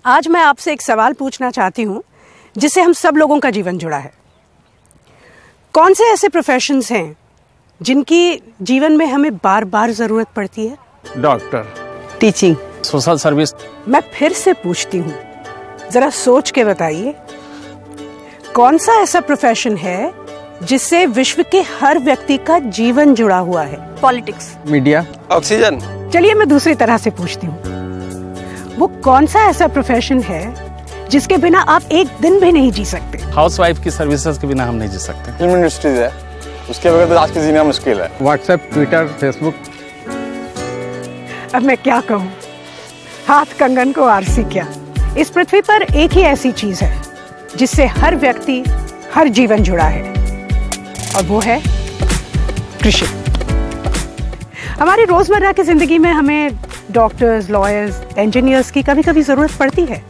आज मैं आपसे एक सवाल पूछना चाहती हूँ जिससे हम सब लोगों का जीवन जुड़ा है। कौन से ऐसे प्रोफेशंस हैं जिनकी जीवन में हमें बार बार जरूरत पड़ती है? Doctor, teaching, social service. मैं फिर से पूछती हूँ, जरा सोच के बताइए, कौन सा ऐसा प्रोफेशन है जिससे विश्व के हर व्यक्ति का जीवन जुड़ा हुआ है? Politics, media, oxygen. चलिए मैं दूसरी तरह से पूछती हूँ, वो कौन सा ऐसा प्रोफेशन है जिसके बिना आप एक दिन भी नहीं जी सकते? हाउसवाइफ की सर्विसेज के बिना हम नहीं जी सकते। फिल्म इंडस्ट्रीज है, उसके बगैर तो आज के जीना मुश्किल है। WhatsApp, Twitter, Facebook. अब मैं क्या कहूँ, हाथ कंगन को आरसी क्या। इस पृथ्वी पर एक ही ऐसी चीज है जिससे हर व्यक्ति, हर जीवन जुड़ा है, और वो है कृषि। हमारी रोजमर्रा की जिंदगी में हमें डॉक्टर्स, लॉयर्स, इंजीनियर्स की कभी कभी जरूरत पड़ती है,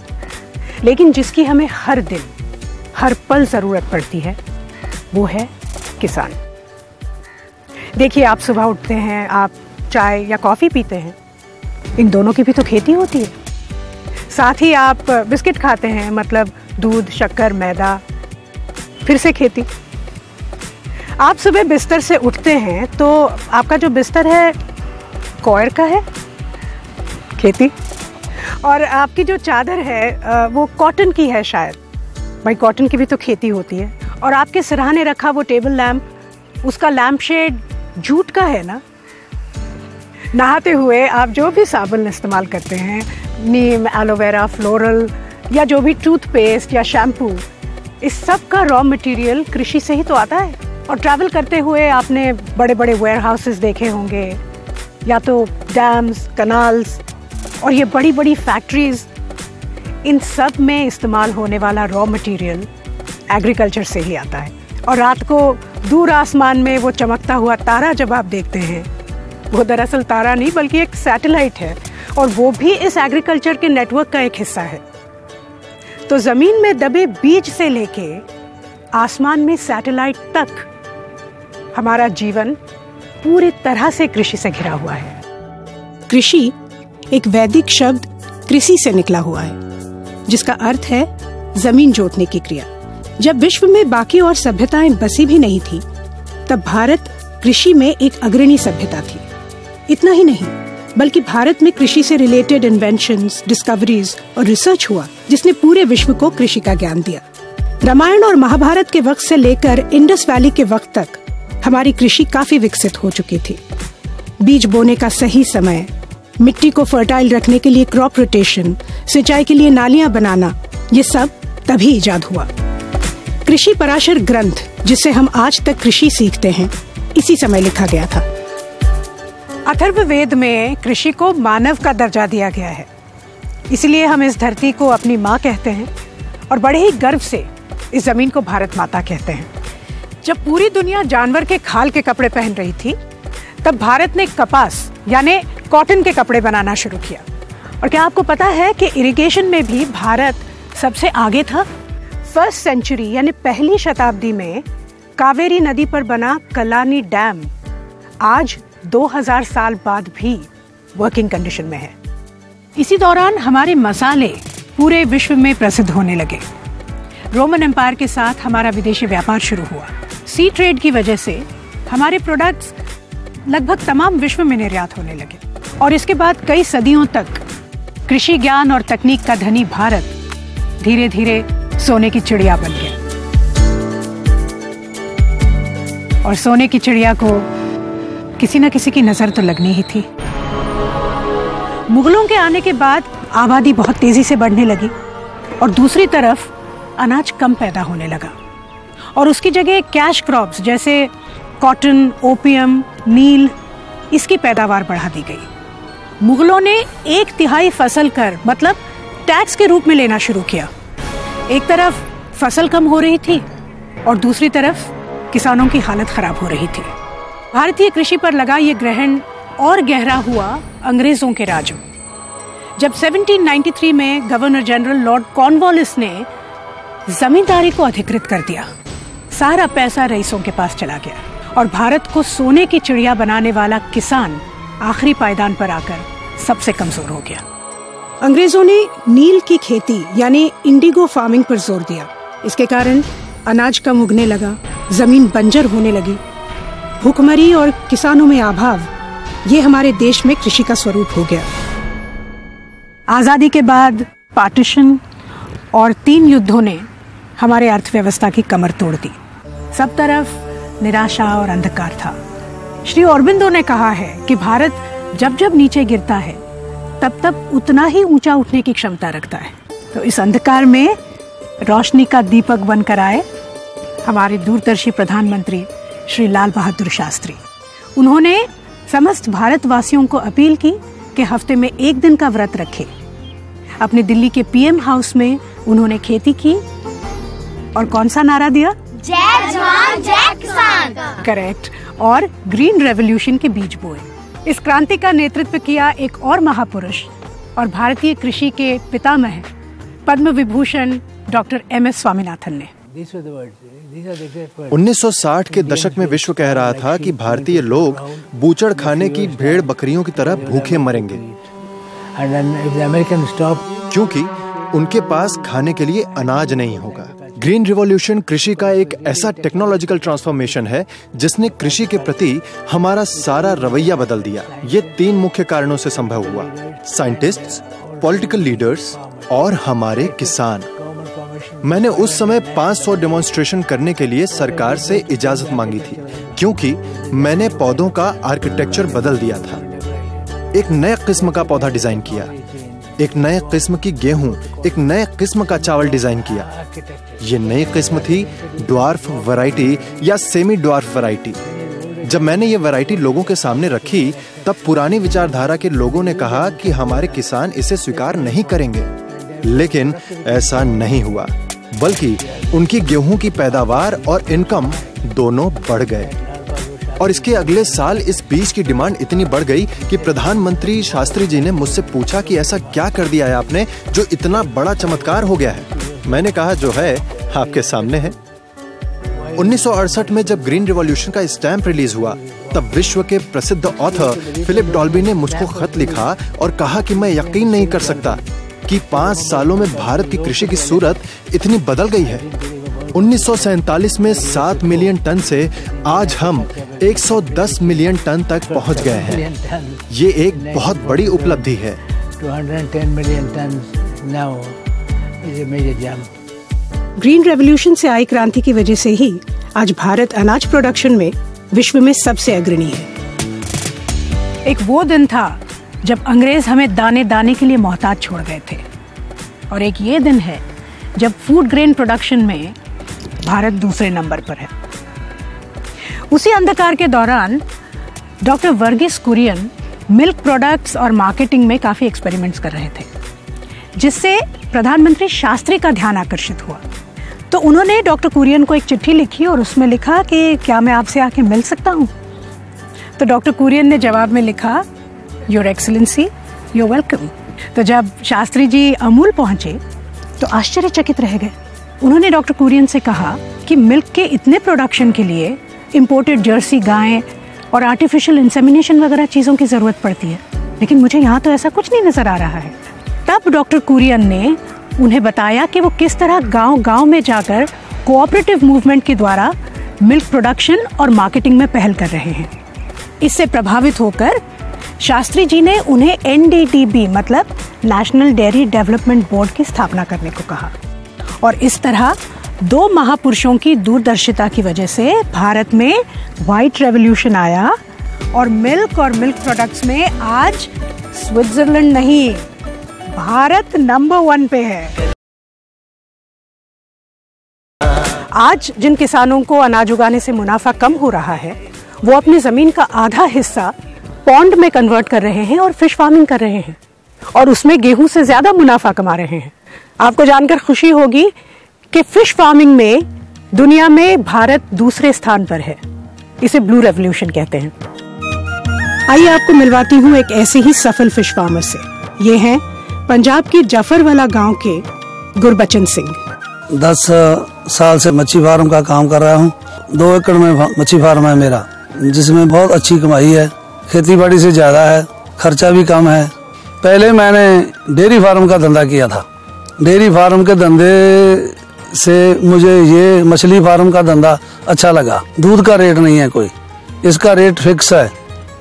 लेकिन जिसकी हमें हर दिन, हर पल जरूरत पड़ती है वो है किसान। देखिए, आप सुबह उठते हैं, आप चाय या कॉफी पीते हैं, इन दोनों की भी तो खेती होती है। साथ ही आप बिस्किट खाते हैं, मतलब दूध, शक्कर, मैदा, फिर से खेती। आप सुबह बिस्तर से उठते हैं तो आपका जो बिस्तर है कॉयर का है, खेती। और आपकी जो चादर है वो कॉटन की है शायद, भाई कॉटन की भी तो खेती होती है। और आपके सिरहाने रखा वो टेबल लैंप, उसका लैंप शेड जूट का है ना। नहाते हुए आप जो भी साबुन इस्तेमाल करते हैं, नीम, एलोवेरा, फ्लोरल या जो भी टूथपेस्ट या शैम्पू, इस सब का रॉ मटेरियल कृषि से ही तो आता है। और ट्रैवल करते हुए आपने बड़े बड़े वेयर हाउसेस देखे होंगे, या तो डैम्स, कनाल्स और ये बड़ी बड़ी फैक्ट्रीज। इन सब में इस्तेमाल होने वाला रॉ मटेरियल एग्रीकल्चर से ही आता है। और रात को दूर आसमान में वो चमकता हुआ तारा जब आप देखते हैं, वो दरअसल तारा नहीं बल्कि एक सैटेलाइट है, और वो भी इस एग्रीकल्चर के नेटवर्क का एक हिस्सा है। तो जमीन में दबे बीज से लेके आसमान में सैटेलाइट तक हमारा जीवन पूरी तरह से कृषि से घिरा हुआ है। कृषि एक वैदिक शब्द कृषि से निकला हुआ है, जिसका अर्थ है जमीन जोतने की क्रिया। जब विश्व में बाकी और सभ्यताएं बसी भी नहीं थी, तब भारत कृषि में एक अग्रणी सभ्यता थी। इतना ही नहीं, बल्कि भारत में कृषि से रिलेटेड इन्वेंशंस, डिस्कवरीज और रिसर्च हुआ, जिसने पूरे विश्व को कृषि का ज्ञान दिया। रामायण और महाभारत के वक्त से लेकर इंडस वैली के वक्त तक हमारी कृषि काफी विकसित हो चुकी थी। बीज बोने का सही समय, मिट्टी को फर्टाइल रखने के लिए क्रॉप रोटेशन, सिंचाई के लिए नालियां बनाना, ये सब तभी इजाद हुआ। कृषि पराशर ग्रंथ, जिससे हम आज तक कृषि सीखते हैं, इसी समय लिखा गया था। अथर्ववेद में कृषि को मानव का दर्जा दिया गया है, इसलिए हम इस धरती को अपनी माँ कहते हैं और बड़े ही गर्व से इस जमीन को भारत माता कहते हैं। जब पूरी दुनिया जानवर के खाल के कपड़े पहन रही थी, तब भारत ने कपास यानी कॉटन के कपड़े बनाना शुरू किया। और क्या आपको पता है कि इरिगेशन में भी भारत सबसे आगे था? फर्स्ट सेंचुरी यानी पहली शताब्दी में कावेरी नदी पर बना कलानी डैम आज 2000 साल बाद भी वर्किंग कंडीशन में है। इसी दौरान हमारे मसाले पूरे विश्व में प्रसिद्ध होने लगे। रोमन एम्पायर के साथ हमारा विदेशी व्यापार शुरू हुआ। सी ट्रेड की वजह से हमारे प्रोडक्ट्स लगभग तमाम विश्व में निर्यात होने लगे। और इसके बाद कई सदियों तक कृषि ज्ञान और तकनीक का धनी भारत धीरे धीरे सोने की चिड़िया बन गया। और सोने की चिड़िया को किसी न किसी की नजर तो लगनी ही थी। मुगलों के आने के बाद आबादी बहुत तेजी से बढ़ने लगी, और दूसरी तरफ अनाज कम पैदा होने लगा, और उसकी जगह कैश क्रॉप्स जैसे कॉटन, ओपियम, नील, इसकी पैदावार बढ़ा दी गई। मुगलों ने 1/3 फसल कर मतलब टैक्स के रूप में लेना शुरू किया। एक तरफ फसल कम हो रही थी और दूसरी तरफ किसानों की हालत खराब हो रही थी। भारतीय कृषि पर लगा ये ग्रहण और गहरा हुआ अंग्रेजों के राज में, जब 1793 में गवर्नर जनरल लॉर्ड कॉर्नवालिस ने जमींदारी को अधिकृत कर दिया। सारा पैसा रईसों के पास चला गया, और भारत को सोने की चिड़िया बनाने वाला किसान आखिरी पायदान पर आकर सबसे कमजोर हो गया। अंग्रेजों ने नील की खेती यानी इंडिगो फार्मिंग पर जोर दिया। इसके कारण अनाज कम उगने लगा, जमीन बंजर होने लगी। भूखमरी और किसानों में अभाव, ये हमारे देश में कृषि का स्वरूप हो गया। आजादी के बाद पार्टीशन और 3 युद्धों ने हमारे अर्थव्यवस्था की कमर तोड़ दी। सब तरफ निराशा और अंधकार था। श्री अरबिंदो ने कहा है कि भारत जब जब नीचे गिरता है तब तब उतना ही ऊंचा उठने की क्षमता रखता है। तो इस अंधकार में रोशनी का दीपक बनकर आए हमारे दूरदर्शी प्रधानमंत्री श्री लाल बहादुर शास्त्री। उन्होंने समस्त भारतवासियों को अपील की कि हफ्ते में 1 दिन का व्रत रखें। अपने दिल्ली के पीएम हाउस में उन्होंने खेती की और कौन सा नारा दिया? जय जवान जय किसान। करेक्ट। और ग्रीन रेवोल्यूशन के बीज बोए। इस क्रांति का नेतृत्व किया एक और महापुरुष और भारतीय कृषि के पितामह पद्म विभूषण डॉक्टर MS स्वामीनाथन ने। 1960 के दशक में विश्व कह रहा था कि भारतीय लोग बूचड़ खाने की भेड़ बकरियों की तरह भूखे मरेंगे, क्योंकि उनके पास खाने के लिए अनाज नहीं होगा। ग्रीन रिवॉल्यूशन कृषि का एक ऐसा टेक्नोलॉजिकल ट्रांसफॉर्मेशन है जिसने कृषि के प्रति हमारा सारा रवैया बदल दिया। ये 3 मुख्य कारणों से संभव हुआ: साइंटिस्ट्स, पॉलिटिकल लीडर्स और हमारे किसान। मैंने उस समय 500 डेमोन्स्ट्रेशन करने के लिए सरकार से इजाजत मांगी थी, क्योंकि मैंने पौधों का आर्किटेक्चर बदल दिया था। एक नए किस्म का पौधा डिजाइन किया, एक नए किस्म की गेहूं, एक नए किस्म का चावल डिजाइन किया। ये नई किस्म थी ड्वार्फ वैरायटी या सेमी ड्वार्फ वैरायटी। जब मैंने ये वैरायटी लोगों के सामने रखी तब पुरानी विचारधारा के लोगों ने कहा कि हमारे किसान इसे स्वीकार नहीं करेंगे, लेकिन ऐसा नहीं हुआ, बल्कि उनकी गेहूं की पैदावार और इनकम दोनों बढ़ गए। और इसके अगले साल इस बीज की डिमांड इतनी बढ़ गई कि प्रधानमंत्री शास्त्री जी ने मुझसे पूछा कि ऐसा क्या कर दिया है आपने जो इतना बड़ा चमत्कार हो गया है। मैंने कहा जो है आपके सामने है। 1968 में जब ग्रीन रिवॉल्यूशन का स्टैम्प रिलीज हुआ तब विश्व के प्रसिद्ध ऑथर फिलिप डॉल्बी ने मुझको खत लिखा और कहा कि मैं यकीन नहीं कर सकता कि 5 सालों में भारत की कृषि की सूरत इतनी बदल गई है। 1947 में 7 मिलियन टन से आज हम 110 मिलियन टन तक पहुंच गए हैं। ये एक बहुत बड़ी उपलब्धि है। 210 million tons now is a major jump. Green revolution से आई क्रांति की वजह से ही आज भारत अनाज प्रोडक्शन में विश्व में सबसे अग्रणी है। एक वो दिन था जब अंग्रेज हमें दाने दाने के लिए मोहताज छोड़ गए थे, और एक ये दिन है जब फूड ग्रेन प्रोडक्शन में भारत दूसरे नंबर पर है। उसी अंधकार के दौरान doctor Verghese Kurien milk products और मार्केटिंग में काफी एक्सपेरिमेंट्स कर रहे थे, जिससे प्रधानमंत्री शास्त्री का ध्यान आकर्षित हुआ। तो उन्होंने डॉक्टर कुरियन को एक चिट्ठी लिखी और उसमें लिखा कि क्या मैं आपसे आके मिल सकता हूँ। तो डॉक्टर कुरियन ने जवाब में लिखा, योर एक्सीलेंसी, यू वेलकम। तो जब शास्त्री जी अमूल पहुंचे तो आश्चर्यचकित रह गए। उन्होंने डॉक्टर कुरियन से कहा कि मिल्क के इतने प्रोडक्शन के लिए इंपोर्टेड जर्सी गायें और आर्टिफिशियल इंसेमिनेशन वगैरह चीज़ों की ज़रूरत पड़ती है, लेकिन मुझे यहाँ तो ऐसा कुछ नहीं नज़र आ रहा है। तब डॉक्टर कुरियन ने उन्हें बताया कि वो किस तरह गांव-गांव में जाकर कोऑपरेटिव मूवमेंट के द्वारा मिल्क प्रोडक्शन और मार्केटिंग में पहल कर रहे हैं। इससे प्रभावित होकर शास्त्री जी ने उन्हें NDDB मतलब नेशनल डेयरी डेवलपमेंट बोर्ड की स्थापना करने को कहा। और इस तरह 2 महापुरुषों की दूरदर्शिता की वजह से भारत में व्हाइट रेवोल्यूशन आया और मिल्क प्रोडक्ट्स में आज स्विट्जरलैंड नहीं, भारत नंबर 1 पे है। आज जिन किसानों को अनाज उगाने से मुनाफा कम हो रहा है, वो अपनी जमीन का आधा हिस्सा पॉन्ड में कन्वर्ट कर रहे हैं और फिश फार्मिंग कर रहे हैं, और उसमें गेहूं से ज्यादा मुनाफा कमा रहे हैं। आपको जानकर खुशी होगी कि फिश फार्मिंग में दुनिया में भारत दूसरे स्थान पर है। इसे ब्लू रेवोल्यूशन कहते हैं। आइए आपको मिलवाती हूँ एक ऐसे ही सफल फिश फार्मर से। ये हैं पंजाब के जफरवाला गांव के गुरबचन सिंह। 10 साल से मच्छी फार्म का काम कर रहा हूँ। 2 एकड़ में मच्छी फार्म है मेरा, जिसमें बहुत अच्छी कमाई है। खेती बाड़ी से ज्यादा है, खर्चा भी कम है। पहले मैंने डेयरी फार्म का धंधा किया था। डेयरी फार्म के धंधे से मुझे ये मछली फार्म का धंधा अच्छा लगा। दूध का रेट नहीं है कोई, इसका रेट फिक्स है,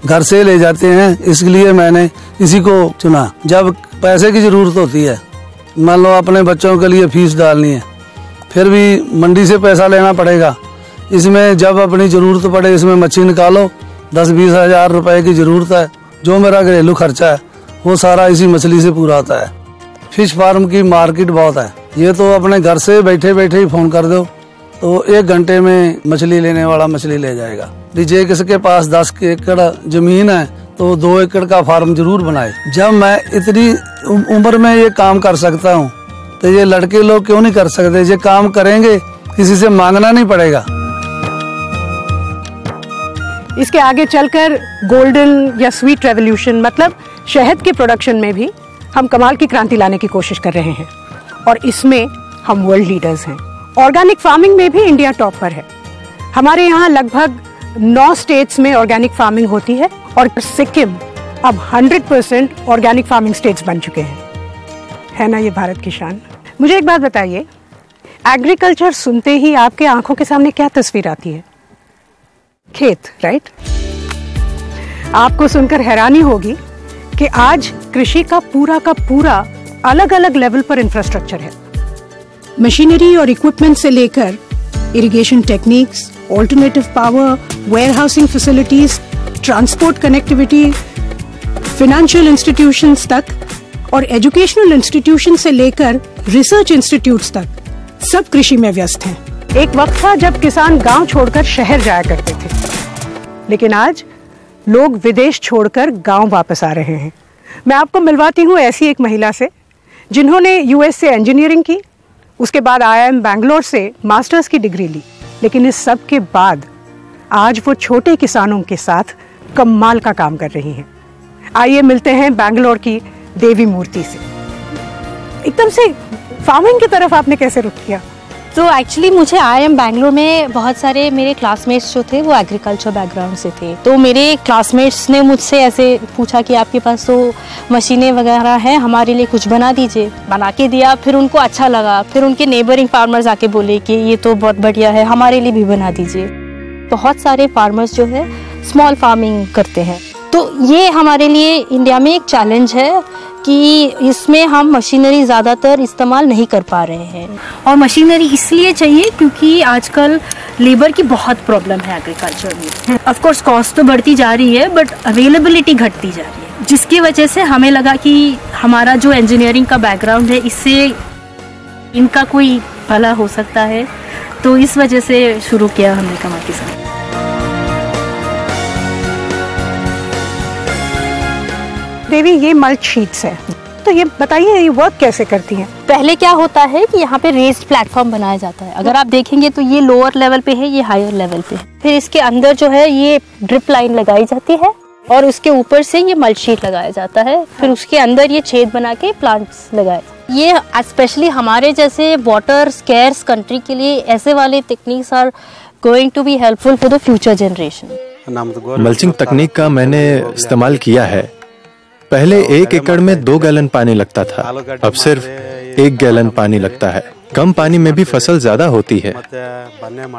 घर से ले जाते हैं, इसलिए मैंने इसी को चुना। जब पैसे की ज़रूरत होती है, मान लो अपने बच्चों के लिए फीस डालनी है, फिर भी मंडी से पैसा लेना पड़ेगा। इसमें जब अपनी ज़रूरत पड़े इसमें मच्छी निकालो, 10-20 हज़ार रुपए की ज़रूरत है, जो मेरा घरेलू खर्चा है वो सारा इसी मछली से पूरा होता है। फिश फार्म की मार्केट बहुत है, ये तो अपने घर से बैठे बैठे ही फ़ोन कर दो तो 1 घंटे में मछली लेने वाला मछली ले जाएगा। जे किसके पास 10 एकड़ जमीन है तो 2 एकड़ का फार्म जरूर बनाए। जब मैं इतनी उम्र में ये काम कर सकता हूँ तो ये लड़के लोग क्यों नहीं कर सकते? ये काम करेंगे, किसी से मांगना नहीं पड़ेगा। इसके आगे चलकर गोल्डन या स्वीट रेवोल्यूशन मतलब शहद के प्रोडक्शन में भी हम कमाल की क्रांति लाने की कोशिश कर रहे हैं और इसमें हम वर्ल्ड लीडर्स हैं। ऑर्गेनिक फार्मिंग में भी इंडिया टॉप पर है। हमारे यहाँ लगभग 9 स्टेट्स में ऑर्गेनिक फार्मिंग होती है और सिक्किम अब 100% ऑर्गेनिक फार्मिंग स्टेट्स बन चुके हैं। है ना ये भारत की शान। मुझे एक बात बताइए, एग्रीकल्चर सुनते ही आपके आंखों के सामने क्या तस्वीर आती है? खेत, राइट? आपको सुनकर हैरानी होगी कि आज कृषि का पूरा अलग अलग लेवल पर इंफ्रास्ट्रक्चर है। मशीनरी और इक्विपमेंट से लेकर irrigation techniques, alternative power, warehousing facilities, transport connectivity, financial institutions तक और एजुकेशनल इंस्टीट्यूशन से लेकर रिसर्च इंस्टीट्यूट्स तक सब कृषि में व्यस्त हैं। एक वक्त था जब किसान गांव छोड़कर शहर जाया करते थे, लेकिन आज लोग विदेश छोड़कर गांव वापस आ रहे हैं। मैं आपको मिलवाती हूँ ऐसी एक महिला से जिन्होंने यूएस से इंजीनियरिंग की, उसके बाद IIM बैंगलोर से मास्टर्स की डिग्री ली, लेकिन इस सब के बाद आज वो छोटे किसानों के साथ कमाल का काम कर रही हैं। आइए मिलते हैं बैंगलोर की देवी मूर्ति से। एकदम से फार्मिंग की तरफ आपने कैसे रुख किया? तो एक्चुअली मुझे IIM बैंगलोर में बहुत सारे मेरे क्लासमेट्स जो थे वो एग्रीकल्चर बैकग्राउंड से थे। तो मेरे क्लासमेट्स ने मुझसे ऐसे पूछा कि आपके पास तो मशीनें वगैरह हैं, हमारे लिए कुछ बना दीजिए। बना के दिया, फिर उनको अच्छा लगा, फिर उनके नेबरिंग फार्मर्स आके बोले कि ये तो बहुत बढ़िया है, हमारे लिए भी बना दीजिए। बहुत सारे फार्मर्स जो है स्मॉल फार्मिंग करते हैं, तो ये हमारे लिए इंडिया में एक चैलेंज है कि इसमें हम मशीनरी ज़्यादातर इस्तेमाल नहीं कर पा रहे हैं। और मशीनरी इसलिए चाहिए क्योंकि आजकल लेबर की बहुत प्रॉब्लम है एग्रीकल्चर में। ऑफ कोर्स कॉस्ट तो बढ़ती जा रही है बट अवेलेबिलिटी घटती जा रही है, जिसकी वजह से हमें लगा कि हमारा जो इंजीनियरिंग का बैकग्राउंड है इससे इनका कोई भला हो सकता है, तो इस वजह से शुरू किया हमने कमाल किसान। देवी, ये मल्च शीट्स है, तो ये बताइए ये वर्क कैसे करती हैं? पहले क्या होता है कि यहाँ पे रेस्ड प्लेटफॉर्म बनाया जाता है। अगर आप देखेंगे तो ये लोअर लेवल पे है, ये हायर लेवल पे है। फिर इसके अंदर जो है ये ड्रिप लाइन लगाई जाती है और उसके ऊपर से ये मल्च शीट लगाया जाता है। फिर उसके अंदर ये छेद बना के प्लांट्स लगाए। ये स्पेशली हमारे जैसे वाटर स्कैर्स कंट्री के लिए ऐसे वाले techniques are going to be helpful for the future generation. Mulching तकनीक का मैंने इस्तेमाल किया है। पहले 1 एकड़ में 2 गैलन पानी लगता था, अब सिर्फ 1 गैलन पानी लगता है। कम पानी में भी फसल ज्यादा होती है।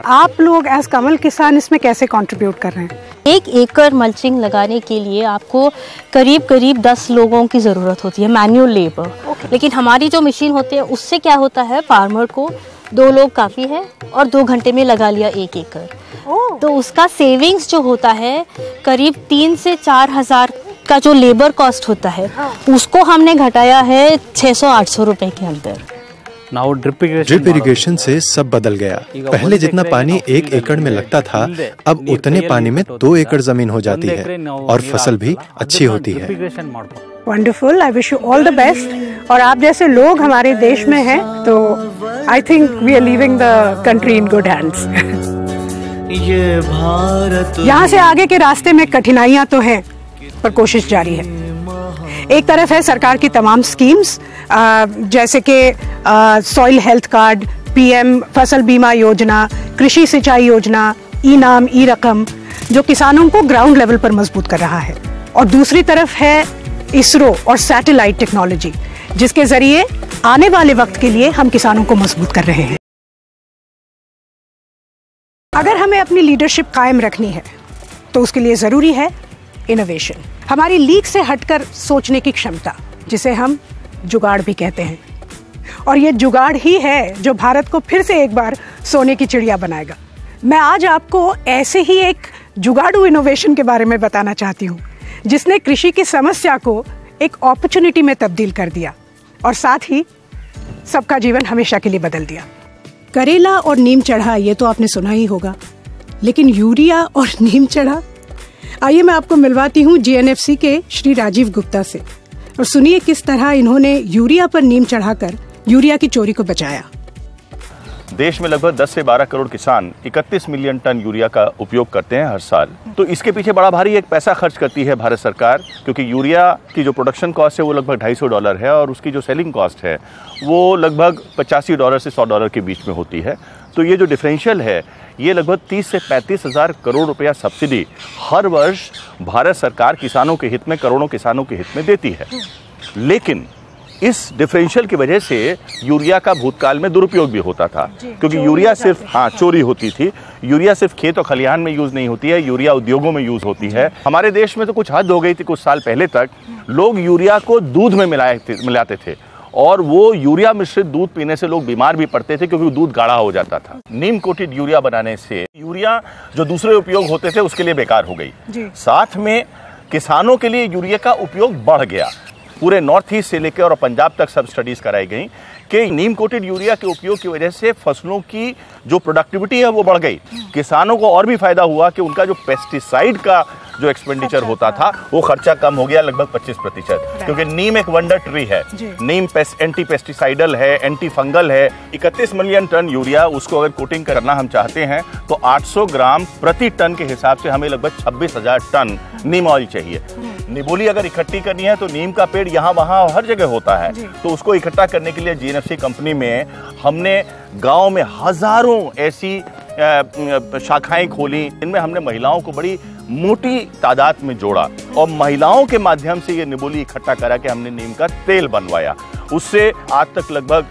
आप लोग एज कमल किसान इसमें कैसे कंट्रीब्यूट कर रहे हैं? 1 एकड़ मल्चिंग लगाने के लिए आपको करीब 10 लोगों की ज़रूरत होती है, मैन्युअल लेबर। लेकिन हमारी जो मशीन होती है उससे क्या होता है, फार्मर को 2 लोग काफ़ी है और 2 घंटे में लगा लिया 1 एकड़। तो उसका सेविंग्स जो होता है करीब 3 से 4 हज़ार का जो लेबर कॉस्ट होता है उसको हमने घटाया है 600-800 रुपए के अंदर। ड्रिप इरिगेशन से सब बदल गया। पहले जितना पानी 1 एकड़ में लगता था, अब उतने पानी में 2 एकड़ जमीन हो जाती है और फसल भी अच्छी होती है। Wonderful, I wish you all the best. और आप जैसे लोग हमारे देश में हैं तो I think we are leaving the country in good hands. यहाँ से आगे के रास्ते में कठिनाइयां तो हैं, पर कोशिश जारी है। एक तरफ है सरकार की तमाम स्कीम्स जैसे कि सॉइल हेल्थ कार्ड, PM फसल बीमा योजना, कृषि सिंचाई योजना, ई-नाम, ई-रकम, जो किसानों को ग्राउंड लेवल पर मजबूत कर रहा है। और दूसरी तरफ है इसरो और सैटेलाइट टेक्नोलॉजी, जिसके जरिए आने वाले वक्त के लिए हम किसानों को मजबूत कर रहे हैं। अगर हमें अपनी लीडरशिप कायम रखनी है तो उसके लिए जरूरी है इनोवेशन, हमारी लीक से हटकर सोचने की क्षमता, जिसे हम जुगाड़ भी कहते हैं। और ये जुगाड़ ही है जो भारत को फिर से एक बार सोने की चिड़िया बनाएगा। मैं आज आपको ऐसे ही एक जुगाड़ू इनोवेशन के बारे में बताना चाहती हूँ, जिसने कृषि की समस्या को एक अपॉर्चुनिटी में तब्दील कर दिया और साथ ही सबका जीवन हमेशा के लिए बदल दिया। करेला और नीम चढ़ा, ये तो आपने सुना ही होगा, लेकिन यूरिया और नीम चढ़ा, आइए मैं आपको मिलवाती हूँ GNFC के श्री राजीव गुप्ता से, और सुनिए किस तरह इन्होंने यूरिया पर नीम चढ़ाकर यूरिया की चोरी को बचाया। देश में लगभग 10 से 12 करोड़ किसान 31 मिलियन टन यूरिया का उपयोग करते हैं हर साल। तो इसके पीछे बड़ा भारी एक पैसा खर्च करती है भारत सरकार, क्योंकि यूरिया की जो प्रोडक्शन कॉस्ट है वो लगभग $250 है और उसकी जो सेलिंग कॉस्ट है वो लगभग $85 से $100 के बीच में होती है। तो ये जो डिफरेंशियल है ये लगभग 30 से 35 हज़ार करोड़ रुपया सब्सिडी हर वर्ष भारत सरकार किसानों के हित में, करोड़ों किसानों के हित में देती है। लेकिन इस डिफरेंशियल की वजह से यूरिया का भूतकाल में दुरुपयोग भी होता था, क्योंकि यूरिया सिर्फ चोरी होती थी। यूरिया सिर्फ खेत और खलिहान में यूज़ नहीं होती है, यूरिया उद्योगों में यूज़ होती है। हमारे देश में तो कुछ हद हो गई थी, कुछ साल पहले तक लोग यूरिया को दूध में मिलाते थे और वो यूरिया मिश्रित दूध पीने से लोग बीमार भी पड़ते थे, क्योंकि दूध गाढ़ा हो जाता था। नीम कोटेड यूरिया बनाने से यूरिया जो दूसरे उपयोग होते थे उसके लिए बेकार हो गई, साथ में किसानों के लिए यूरिया का उपयोग बढ़ गया। पूरे नॉर्थ ईस्ट से लेकर और पंजाब तक सब स्टडीज कराई गई कि नीम कोटेड यूरिया के उपयोग की वजह से फसलों की जो प्रोडक्टिविटी है वो बढ़ गई। किसानों को और भी फायदा हुआ कि उनका जो पेस्टिसाइड का जो एक्सपेंडिचर होता था वो खर्चा कम हो गया, लगभग 25%, क्योंकि नीम एक वंडर ट्री है। नीम एंटी पेस्टिसाइडल है, एंटी फंगल है। 31 मिलियन टन यूरिया, उसको अगर कोटिंग करना हम चाहते हैं तो 800 ग्राम प्रति टन के हिसाब से हमें लगभग 26,000 टन नीम ऑयल चाहिए। निबोली अगर इकट्ठी करनी है तो नीम का पेड़ यहाँ वहाँ हर जगह होता है, तो उसको इकट्ठा करने के लिए GNFC कंपनी में हमने गांव में हजारों ऐसी शाखाएं खोली, इनमें हमने महिलाओं को बड़ी मोटी तादाद में जोड़ा और महिलाओं के माध्यम से ये निबोली इकट्ठा करा के हमने नीम का तेल बनवाया। उससे आज तक लगभग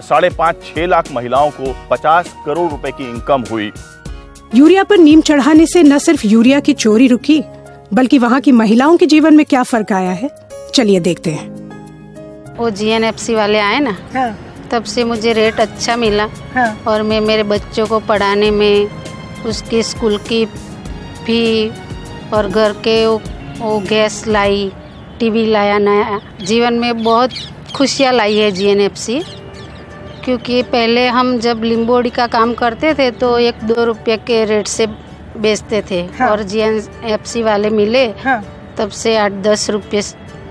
5.5-6 लाख महिलाओं को 50 करोड़ रुपए की इनकम हुई। यूरिया पर नीम चढ़ाने से न सिर्फ यूरिया की चोरी रुकी, बल्कि वहाँ की महिलाओं के जीवन में क्या फर्क आया है, चलिए देखते हैं। वो GNFC वाले आए ना, तब से मुझे रेट अच्छा मिला और मैं मेरे बच्चों को पढ़ाने में, उसके स्कूल की फी और घर के वो गैस लाई, टीवी लाया नया, जीवन में बहुत खुशियाँ लाई है GNFC। क्योंकि पहले हम जब लिंबोड़ी का काम करते थे तो 1-2 रुपये के रेट से बेचते थे और GNFC वाले मिले तब से 8-10 रुपये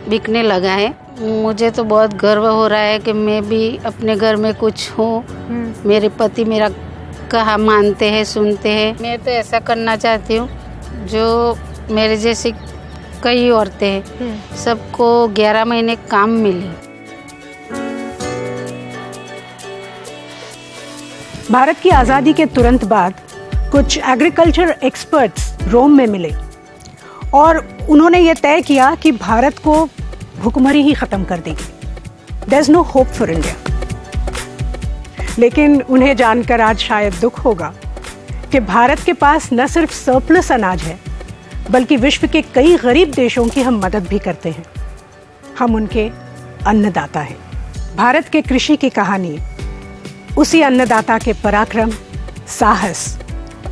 बिकने लगा है। मुझे तो बहुत गर्व हो रहा है कि मैं भी अपने घर में कुछ हूँ। मेरे पति मेरा कहा मानते हैं, सुनते हैं। मैं तो ऐसा करना चाहती हूँ जो मेरे जैसी कई औरतें हैं, सबको 11 महीने काम मिले। भारत की आज़ादी के तुरंत बाद कुछ एग्रीकल्चर एक्सपर्ट्स रोम में मिले और उन्होंने ये तय किया कि भारत को भुखमरी ही खत्म कर देगी। There is no hope for India. लेकिन उन्हें जानकर आज शायद दुख होगा कि भारत के पास न सिर्फ सरप्लस अनाज है, बल्कि विश्व के कई गरीब देशों की हम मदद भी करते हैं। हम उनके अन्नदाता हैं। भारत के कृषि की कहानी उसी अन्नदाता के पराक्रम, साहस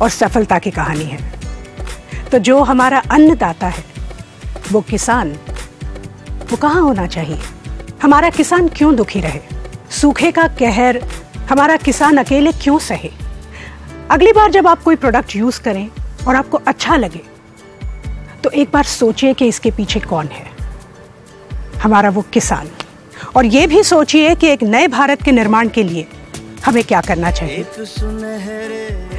और सफलता की कहानी है। तो जो हमारा अन्नदाता है वो किसान, वो कहाँ होना चाहिए? हमारा किसान क्यों दुखी रहे? सूखे का कहर हमारा किसान अकेले क्यों सहे? अगली बार जब आप कोई प्रोडक्ट यूज करें और आपको अच्छा लगे तो एक बार सोचिए कि इसके पीछे कौन है, हमारा वो किसान। और ये भी सोचिए कि एक नए भारत के निर्माण के लिए हमें क्या करना चाहिए।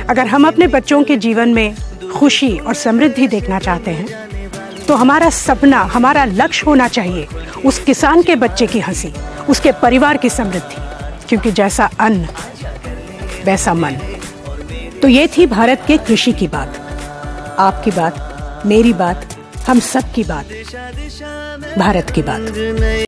अगर हम अपने बच्चों के जीवन में खुशी और समृद्धि देखना चाहते हैं तो हमारा सपना, हमारा लक्ष्य होना चाहिए उस किसान के बच्चे की हंसी, उसके परिवार की समृद्धि, क्योंकि जैसा अन्न वैसा मन। तो ये थी भारत के कृषि की बात, आपकी बात, मेरी बात, हम सब की बात, भारत की बात।